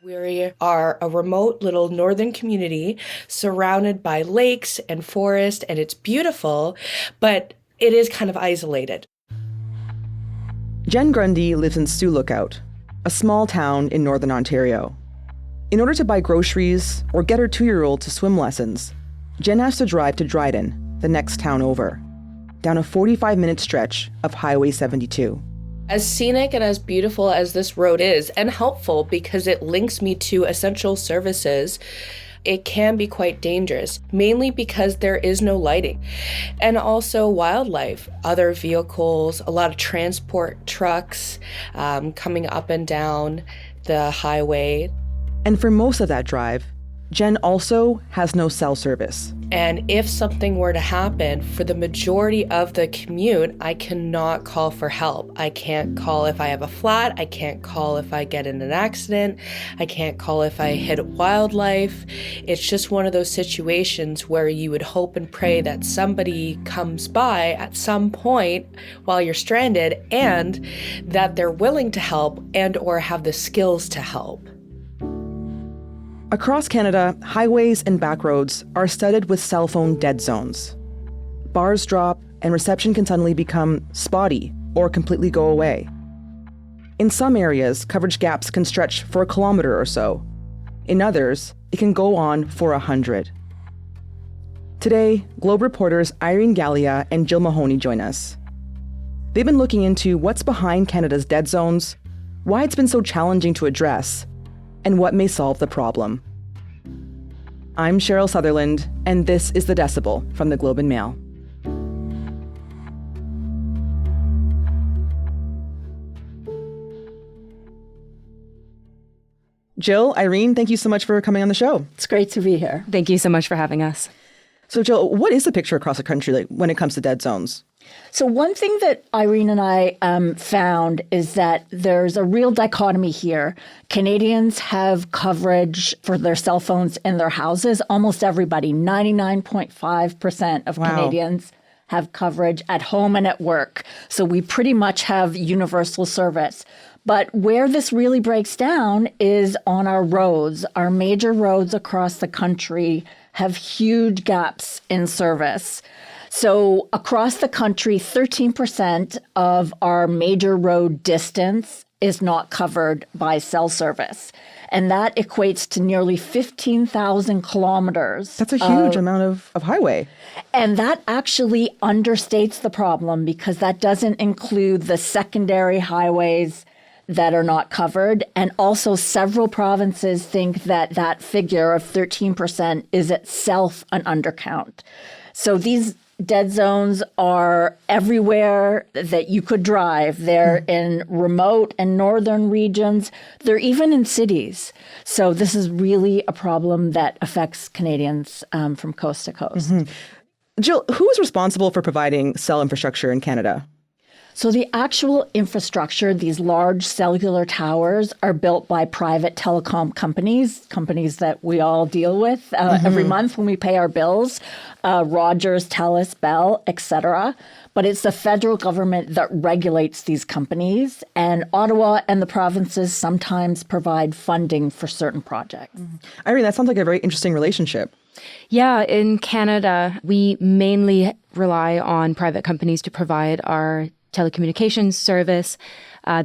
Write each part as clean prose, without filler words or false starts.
We are a remote little northern community surrounded by lakes and forest, and it's beautiful, but it is kind of isolated. Jen Grundy lives in Sioux Lookout, a small town in northern Ontario. In order to buy groceries or get her 2-year-old to swim lessons, Jen has to drive to Dryden, the next town over, down a 45-minute stretch of Highway 72. As scenic and as beautiful as this road is, and helpful because it links me to essential services, it can be quite dangerous, mainly because there is no lighting. And also wildlife, other vehicles, a lot of transport trucks coming up and down the highway. And for most of that drive, Jen also has no cell service. And if something were to happen, for the majority of the commute, I cannot call for help. I can't call if I have a flat. I can't call if I get in an accident. I can't call if I hit wildlife. It's just one of those situations where you would hope and pray that somebody comes by at some point while you're stranded and that they're willing to help and or have the skills to help. Across Canada, highways and backroads are studded with cell phone dead zones. Bars drop and reception can suddenly become spotty or completely go away. In some areas, coverage gaps can stretch for a kilometre or so. In others, it can go on for 100. Today, Globe reporters Irene Galea and Jill Mahoney join us. They've been looking into what's behind Canada's dead zones, why it's been so challenging to address, and what may solve the problem. I'm Cheryl Sutherland, and this is The Decibel from the Globe and Mail. Jill, Irene, thank you so much for coming on the show. It's great to be here. Thank you so much for having us. So Jill, what is the picture across the country like when it comes to dead zones? So one thing that Irene and I found is that there's a real dichotomy here. Canadians have coverage for their cell phones in their houses. Almost everybody, 99.5% of Canadians have coverage at home and at work. So we pretty much have universal service. But where this really breaks down is on our roads. Our major roads across the country have huge gaps in service. So across the country, 13% of our major road distance is not covered by cell service. And that equates to nearly 15,000 kilometers. That's a huge amount of highway. And that actually understates the problem because that doesn't include the secondary highways that are not covered. And also several provinces think that that figure of 13% is itself an undercount. So these dead zones are everywhere that you could drive. They're in remote and northern regions. They're even in cities. So this is really a problem that affects Canadians from coast to coast. Mm-hmm. Jill, who is responsible for providing cell infrastructure in Canada? So the actual infrastructure, these large cellular towers, are built by private telecom companies that we all deal with every month when we pay our bills, Rogers, TELUS, Bell, etc. But it's the federal government that regulates these companies, and Ottawa and the provinces sometimes provide funding for certain projects. Irene, that sounds like a very interesting relationship. Yeah, in Canada, we mainly rely on private companies to provide our telecommunications service.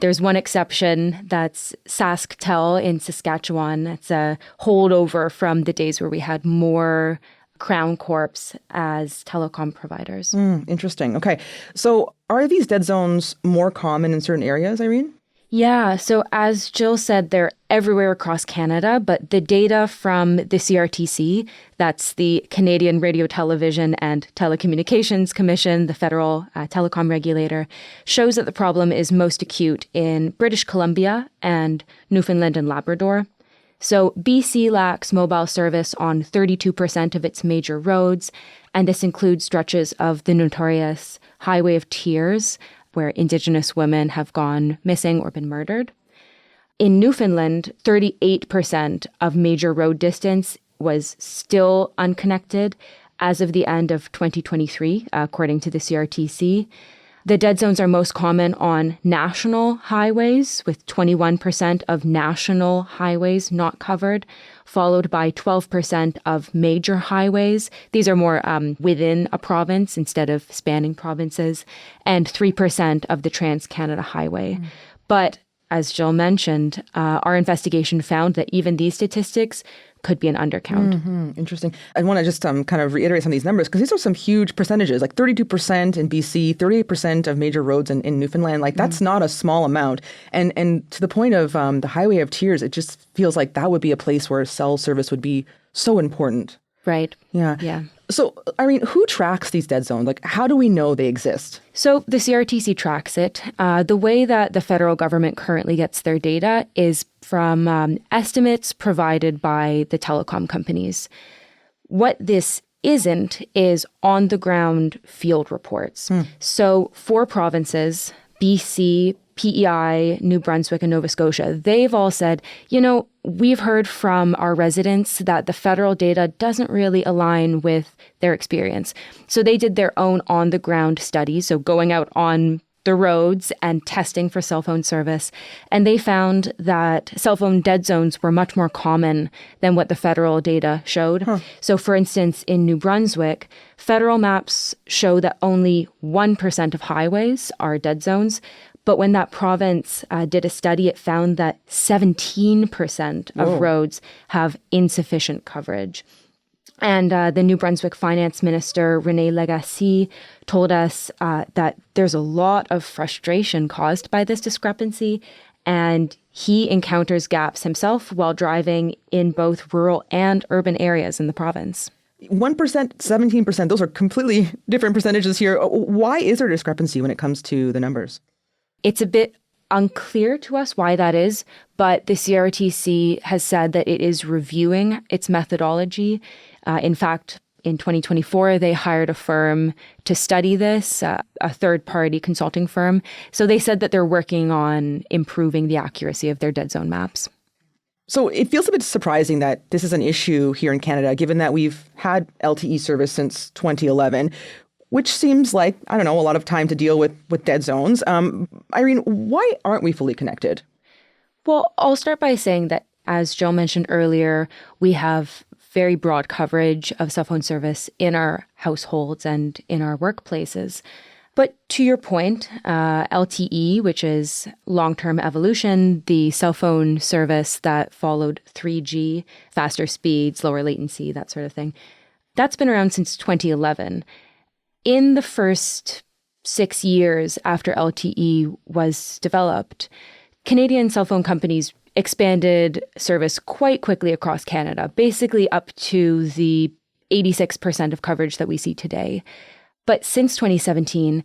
There's one exception, that's SaskTel in Saskatchewan. It's a holdover from the days where we had more Crown Corps as telecom providers. Interesting. Okay. So are these dead zones more common in certain areas, Irene? Yeah. So as Jill said, they're everywhere across Canada, but the data from the CRTC, that's the Canadian Radio, Television and Telecommunications Commission, the federal telecom regulator, shows that the problem is most acute in British Columbia and Newfoundland and Labrador. So BC lacks mobile service on 32% of its major roads, and this includes stretches of the notorious Highway of Tears, where Indigenous women have gone missing or been murdered. In Newfoundland, 38% of major road distance was still unconnected as of the end of 2023, according to the CRTC. The dead zones are most common on national highways, with 21% of national highways not covered, followed by 12% of major highways. These are more within a province instead of spanning provinces, and 3% of the Trans-Canada Highway. But as Jill mentioned, our investigation found that even these statistics could be an undercount. Interesting. I want to just kind of reiterate some of these numbers because these are some huge percentages, like 32% in BC, 38% of major roads in Newfoundland. Like that's not a small amount. And to the point of the Highway of Tears, it just feels like that would be a place where cell service would be so important. Right. Yeah. So, Irene, who tracks these dead zones? Like, how do we know they exist? So the CRTC tracks it. The way that the federal government currently gets their data is from estimates provided by the telecom companies. What this isn't is on-the-ground field reports. So 4 provinces, BC, PEI, New Brunswick, and Nova Scotia, they've all said, we've heard from our residents that the federal data doesn't really align with their experience. So they did their own on-the-ground studies, so going out on the roads and testing for cell phone service. And they found that cell phone dead zones were much more common than what the federal data showed. So for instance, in New Brunswick, federal maps show that only 1% of highways are dead zones. But when that province did a study, it found that 17% of roads have insufficient coverage. And the New Brunswick Finance Minister, Irene Galea, told us that there's a lot of frustration caused by this discrepancy, and he encounters gaps himself while driving in both rural and urban areas in the province. 1%, 17%, those are completely different percentages here. Why is there a discrepancy when it comes to the numbers? It's a bit unclear to us why that is, but the CRTC has said that it is reviewing its methodology. In fact, in 2024, they hired a firm to study this, a third-party consulting firm. So they said that they're working on improving the accuracy of their dead zone maps. So it feels a bit surprising that this is an issue here in Canada, given that we've had LTE service since 2011. Which seems like, a lot of time to deal with dead zones. Irene, why aren't we fully connected? Well, I'll start by saying that, as Jill mentioned earlier, we have very broad coverage of cell phone service in our households and in our workplaces. But to your point, LTE, which is long-term evolution, the cell phone service that followed 3G, faster speeds, lower latency, that sort of thing, that's been around since 2011. In the first 6 years after LTE was developed, Canadian cell phone companies expanded service quite quickly across Canada, basically up to the 86% of coverage that we see today. But since 2017,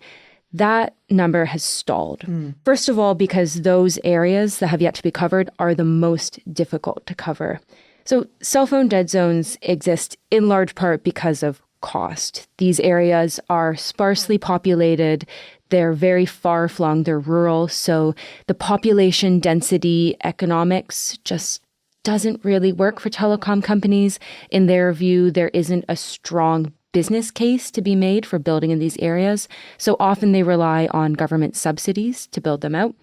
that number has stalled. First of all, because those areas that have yet to be covered are the most difficult to cover. So cell phone dead zones exist in large part because of cost. These areas are sparsely populated. They're very far-flung. They're rural. So the population density economics just doesn't really work for telecom companies. In their view, there isn't a strong business case to be made for building in these areas. So often they rely on government subsidies to build them out.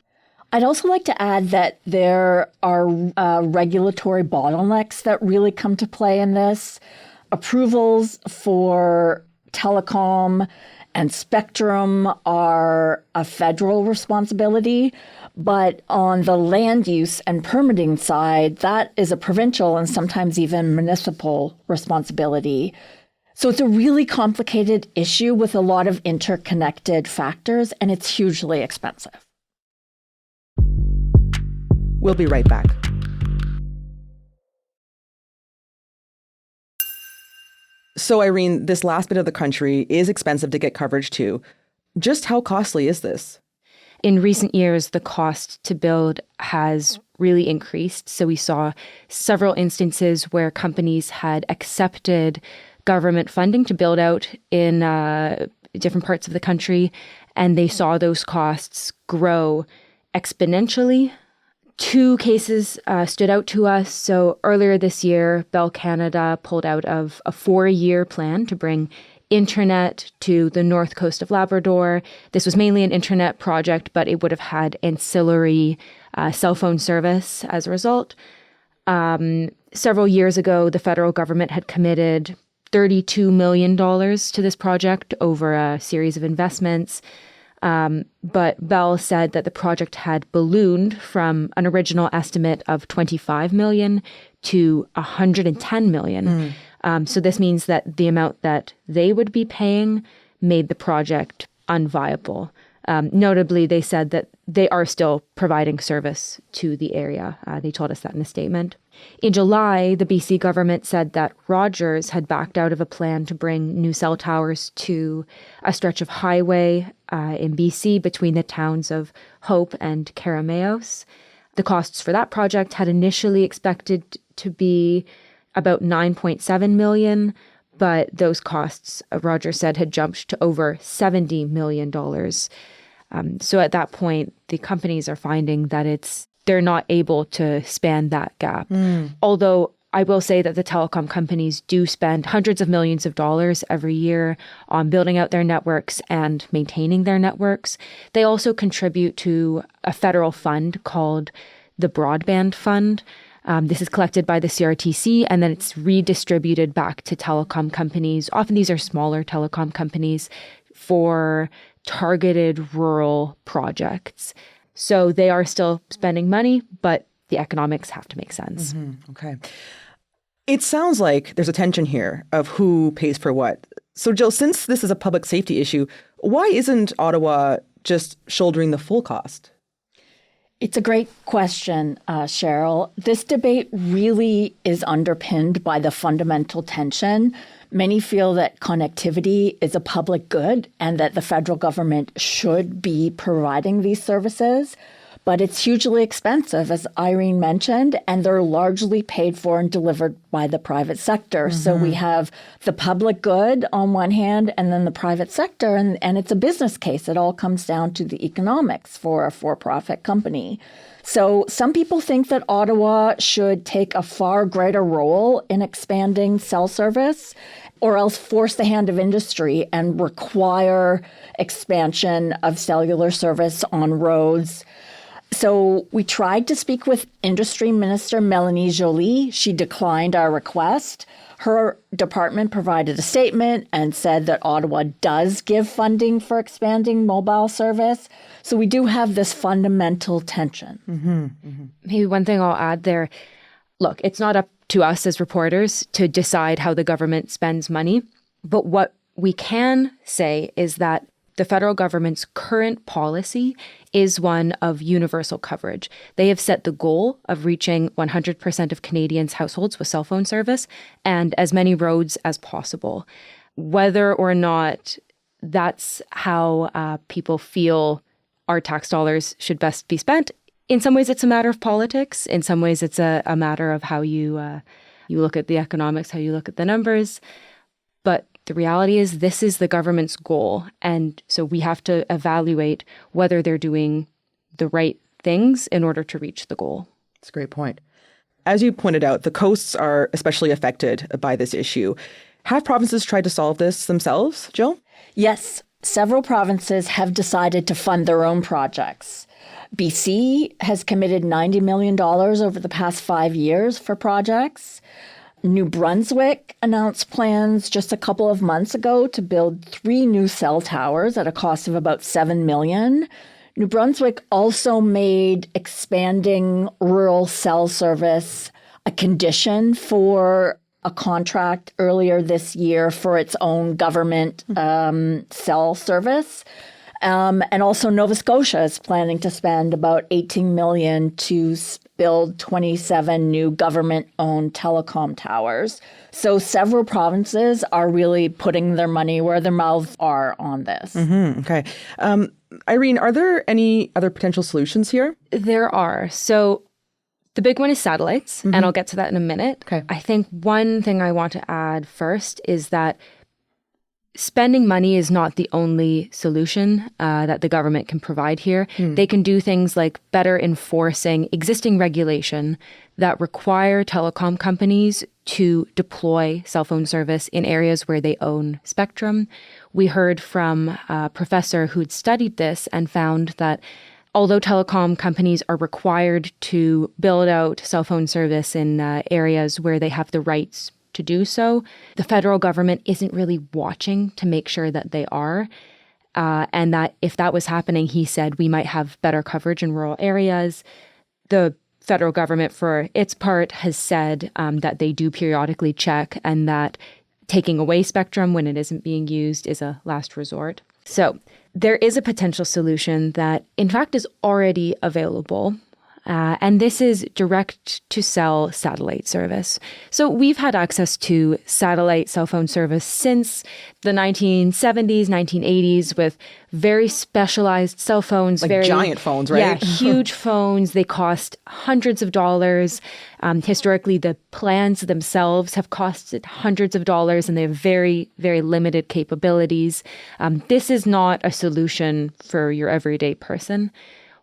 I'd also like to add that there are regulatory bottlenecks that really come to play in this. Approvals for telecom and spectrum are a federal responsibility, but on the land use and permitting side, that is a provincial and sometimes even municipal responsibility. So it's a really complicated issue with a lot of interconnected factors, and it's hugely expensive. We'll be right back. So, Irene, this last bit of the country is expensive to get coverage to. Just how costly is this? In recent years, the cost to build has really increased. So we saw several instances where companies had accepted government funding to build out in different parts of the country, and they saw those costs grow exponentially. 2 cases stood out to us. So earlier this year, Bell Canada pulled out of a 4-year plan to bring internet to the north coast of Labrador. This was mainly an internet project, but it would have had ancillary cell phone service as a result. Several years ago, the federal government had committed $32 million to this project over a series of investments. But Bell said that the project had ballooned from an original estimate of $25 million to $110 million. So this means that the amount that they would be paying made the project unviable. Notably, they said that they are still providing service to the area. They told us that in a statement. In July, the BC government said that Rogers had backed out of a plan to bring new cell towers to a stretch of highway in BC between the towns of Hope and Carameos. The costs for that project had initially expected to be about $9.7 million, but those costs, Rogers said, had jumped to over $70 million. So at that point, the companies are finding that they're not able to span that gap. Although I will say that the telecom companies do spend hundreds of millions of dollars every year on building out their networks and maintaining their networks. They also contribute to a federal fund called the Broadband Fund. This is collected by the CRTC, and then it's redistributed back to telecom companies. Often these are smaller telecom companies for targeted rural projects. So they are still spending money, but the economics have to make sense. Okay. It sounds like there's a tension here of who pays for what. So Jill, since this is a public safety issue, why isn't Ottawa just shouldering the full cost? It's a great question, Cheryl. This debate really is underpinned by the fundamental tension. Many feel that connectivity is a public good and that the federal government should be providing these services. But it's hugely expensive, as Irene mentioned, and they're largely paid for and delivered by the private sector. So we have the public good on one hand and then the private sector, and it's a business case. It all comes down to the economics for a for-profit company. So some people think that Ottawa should take a far greater role in expanding cell service, or else force the hand of industry and require expansion of cellular service on roads. So we tried to speak with Industry Minister Melanie Joly. She declined our request. Her department provided a statement and said that Ottawa does give funding for expanding mobile service. So we do have this fundamental tension. Maybe one thing I'll add there. Look, it's not up to us as reporters to decide how the government spends money. But what we can say is that the federal government's current policy is one of universal coverage. They have set the goal of reaching 100% of Canadians' households with cell phone service and as many roads as possible. Whether or not that's how people feel our tax dollars should best be spent, in some ways it's a matter of politics. In some ways it's a matter of how you look at the economics, how you look at the numbers. But the reality is this is the government's goal. And so we have to evaluate whether they're doing the right things in order to reach the goal. That's a great point. As you pointed out, the coasts are especially affected by this issue. Have provinces tried to solve this themselves, Jill? Yes, several provinces have decided to fund their own projects. BC has committed $90 million over the past 5 years for projects. New Brunswick announced plans just a couple of months ago to build 3 new cell towers at a cost of about $7 million. New Brunswick also made expanding rural cell service a condition for a contract earlier this year for its own government cell service. And also Nova Scotia is planning to spend about $18 million to build 27 new government-owned telecom towers. So several provinces are really putting their money where their mouths are on this. Okay. Irene, are there any other potential solutions here? There are. So the big one is satellites, and I'll get to that in a minute. Okay. I think one thing I want to add first is that spending money is not the only solution that the government can provide here. They can do things like better enforcing existing regulation that require telecom companies to deploy cell phone service in areas where they own spectrum. We heard from a professor who'd studied this and found that although telecom companies are required to build out cell phone service in areas where they have the rights to do so, the federal government isn't really watching to make sure that they are. And that if that was happening, he said, we might have better coverage in rural areas. The federal government, for its part, has said that they do periodically check and that taking away spectrum when it isn't being used is a last resort. So there is a potential solution that, in fact, is already available. And this is direct-to-cell satellite service. So we've had access to satellite cell phone service since the 1970s, 1980s with very specialized cell phones. Like giant phones, right? Yeah, huge phones. They cost hundreds of dollars. Historically, the plans themselves have costed hundreds of dollars, and they have very, very limited capabilities. This is not a solution for your everyday person.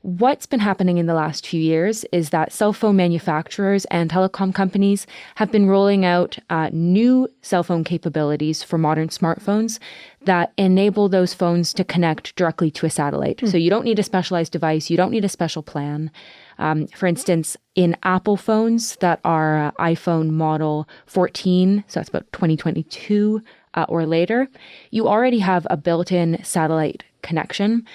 What's been happening in the last few years is that cell phone manufacturers and telecom companies have been rolling out new cell phone capabilities for modern smartphones that enable those phones to connect directly to a satellite. So you don't need a specialized device. You don't need a special plan. For instance, in Apple phones that are iPhone model 14, so that's about 2022 or later, you already have a built-in satellite connection.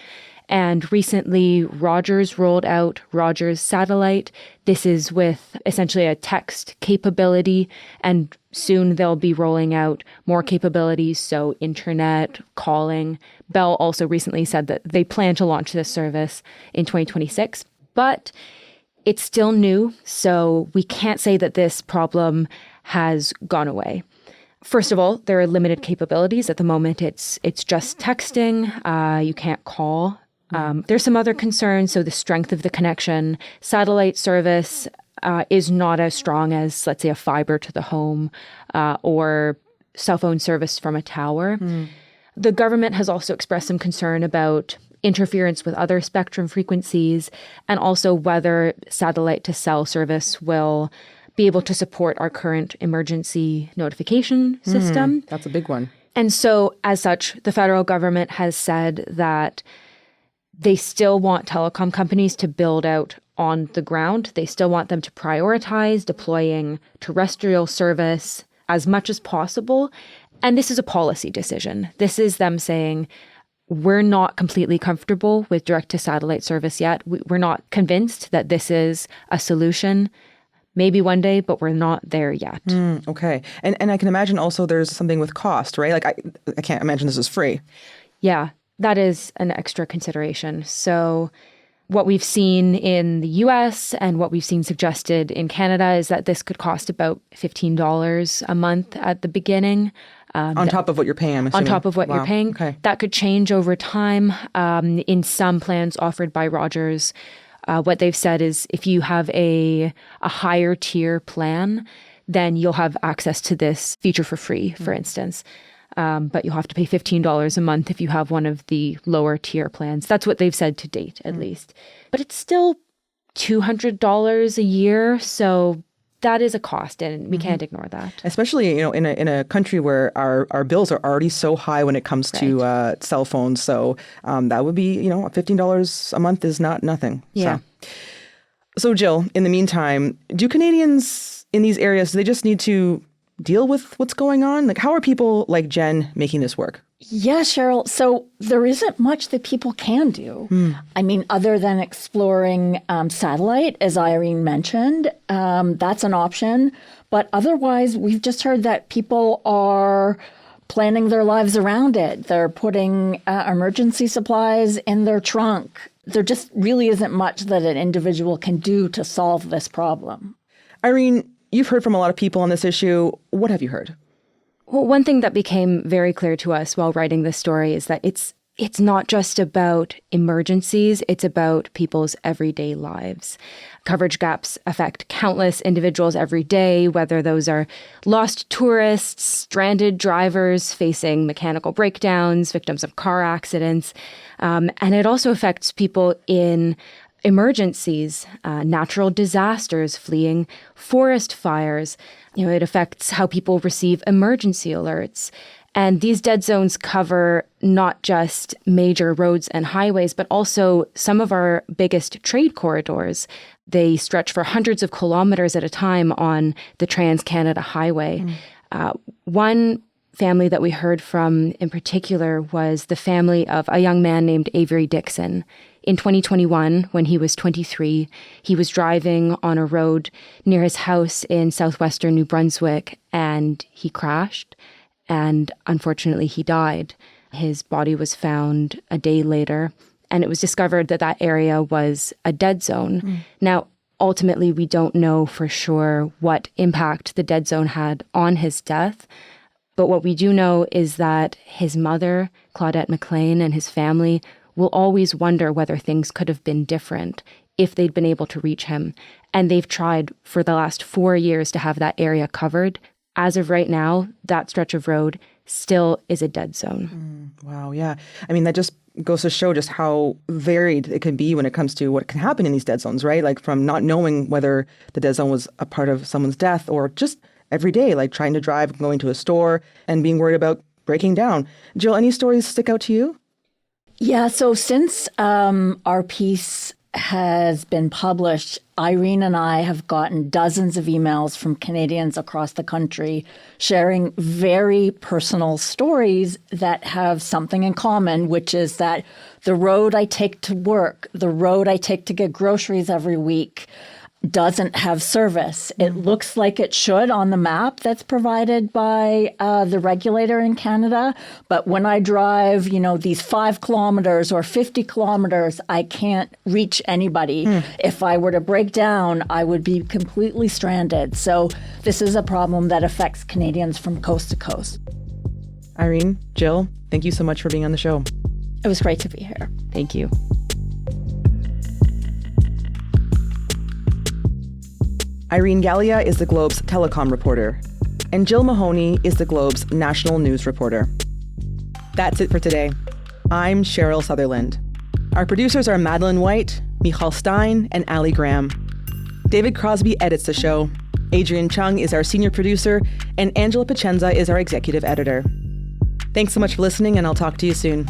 And recently, Rogers rolled out Rogers Satellite. This is with essentially a text capability, and soon they'll be rolling out more capabilities, so internet, calling. Bell also recently said that they plan to launch this service in 2026, but it's still new, so we can't say that this problem has gone away. First of all, there are limited capabilities. At the moment, it's just texting. You can't call. There's some other concerns. So the strength of the connection, satellite service is not as strong as, let's say, a fiber to the home or cell phone service from a tower. The government has also expressed some concern about interference with other spectrum frequencies and also whether satellite to cell service will be able to support our current emergency notification system. That's a big one. And so, as such, the federal government has said that they still want telecom companies to build out on the ground. They still want them to prioritize deploying terrestrial service as much as possible. And this is a policy decision. This is them saying, we're not completely comfortable with direct-to-satellite service yet. We're not convinced that this is a solution. Maybe one day, but we're not there yet. Okay. And I can imagine also there's something with cost, right? Like I can't imagine this is free. Yeah. That is an extra consideration. So what we've seen in the US and what we've seen suggested in Canada is that this could cost about $15 a month at the beginning. On top of what you're paying, I'm assuming. On top of what you're paying. Okay. That could change over time. In some plans offered by Rogers, what they've said is if you have a higher tier plan, then you'll have access to this feature for free, for instance. But you'll have to pay $15 a month if you have one of the lower tier plans. That's what they've said to date, at least. But it's still $200 a year. So that is a cost, and we can't ignore that. Especially, in a country where our bills are already so high when it comes to cell phones. So that would be, $15 a month is not nothing. Yeah. So Jill, in the meantime, do Canadians in these areas, do they just need to deal with what's going on? Like, how are people like Jen making this work? Yeah, Cheryl. So there isn't much that people can do. I mean, other than exploring satellite, as Irene mentioned, that's an option. But otherwise, we've just heard that people are planning their lives around it. They're putting emergency supplies in their trunk. There just really isn't much that an individual can do to solve this problem. Irene, you've heard from a lot of people on this issue. What have you heard? Well, one thing that became very clear to us while writing this story is that it's it's not just about emergencies, it's about people's everyday lives. Coverage gaps affect countless individuals every day, whether those are lost tourists, stranded drivers facing mechanical breakdowns, victims of car accidents. And it also affects people in emergencies, natural disasters, fleeing forest fires. It affects how people receive emergency alerts. And these dead zones cover not just major roads and highways, but also some of our biggest trade corridors. They stretch for hundreds of kilometers at a time on the Trans-Canada Highway. One family that we heard from in particular was the family of a young man named Avery Dixon. In 2021, when he was 23, he was driving on a road near his house in southwestern New Brunswick, and he crashed. And unfortunately, he died. His body was found a day later, and it was discovered that that area was a dead zone. Now, ultimately, we don't know for sure what impact the dead zone had on his death. But what we do know is that his mother, Claudette McLean, and his family will always wonder whether things could have been different if they'd been able to reach him. And they've tried for the last 4 years to have that area covered. As of right now, that stretch of road still is a dead zone. Wow, yeah. I mean, that just goes to show just how varied it can be when it comes to what can happen in these dead zones, right? Like from not knowing whether the dead zone was a part of someone's death or just every day, like trying to drive, going to a store and being worried about breaking down. Jill, any stories stick out to you? Yeah, so since our piece has been published, Irene and I have gotten dozens of emails from Canadians across the country sharing very personal stories that have something in common, which is that the road I take to work, the road I take to get groceries every week, doesn't have service. It looks like it should on the map that's provided by the regulator in Canada. But when I drive, these 5 kilometers or 50 kilometers, I can't reach anybody. If I were to break down, I would be completely stranded. So this is a problem that affects Canadians from coast to coast. Irene, Jill, thank you so much for being on the show. It was great to be here. Thank you. Irene Galea is the Globe's telecom reporter, and Jill Mahoney is the Globe's national news reporter. That's it for today. I'm Cheryl Sutherland. Our producers are Madeline White, Michal Stein, and Ali Graham. David Crosby edits the show. Adrian Chung is our senior producer, and Angela Pacenza is our executive editor. Thanks so much for listening, and I'll talk to you soon.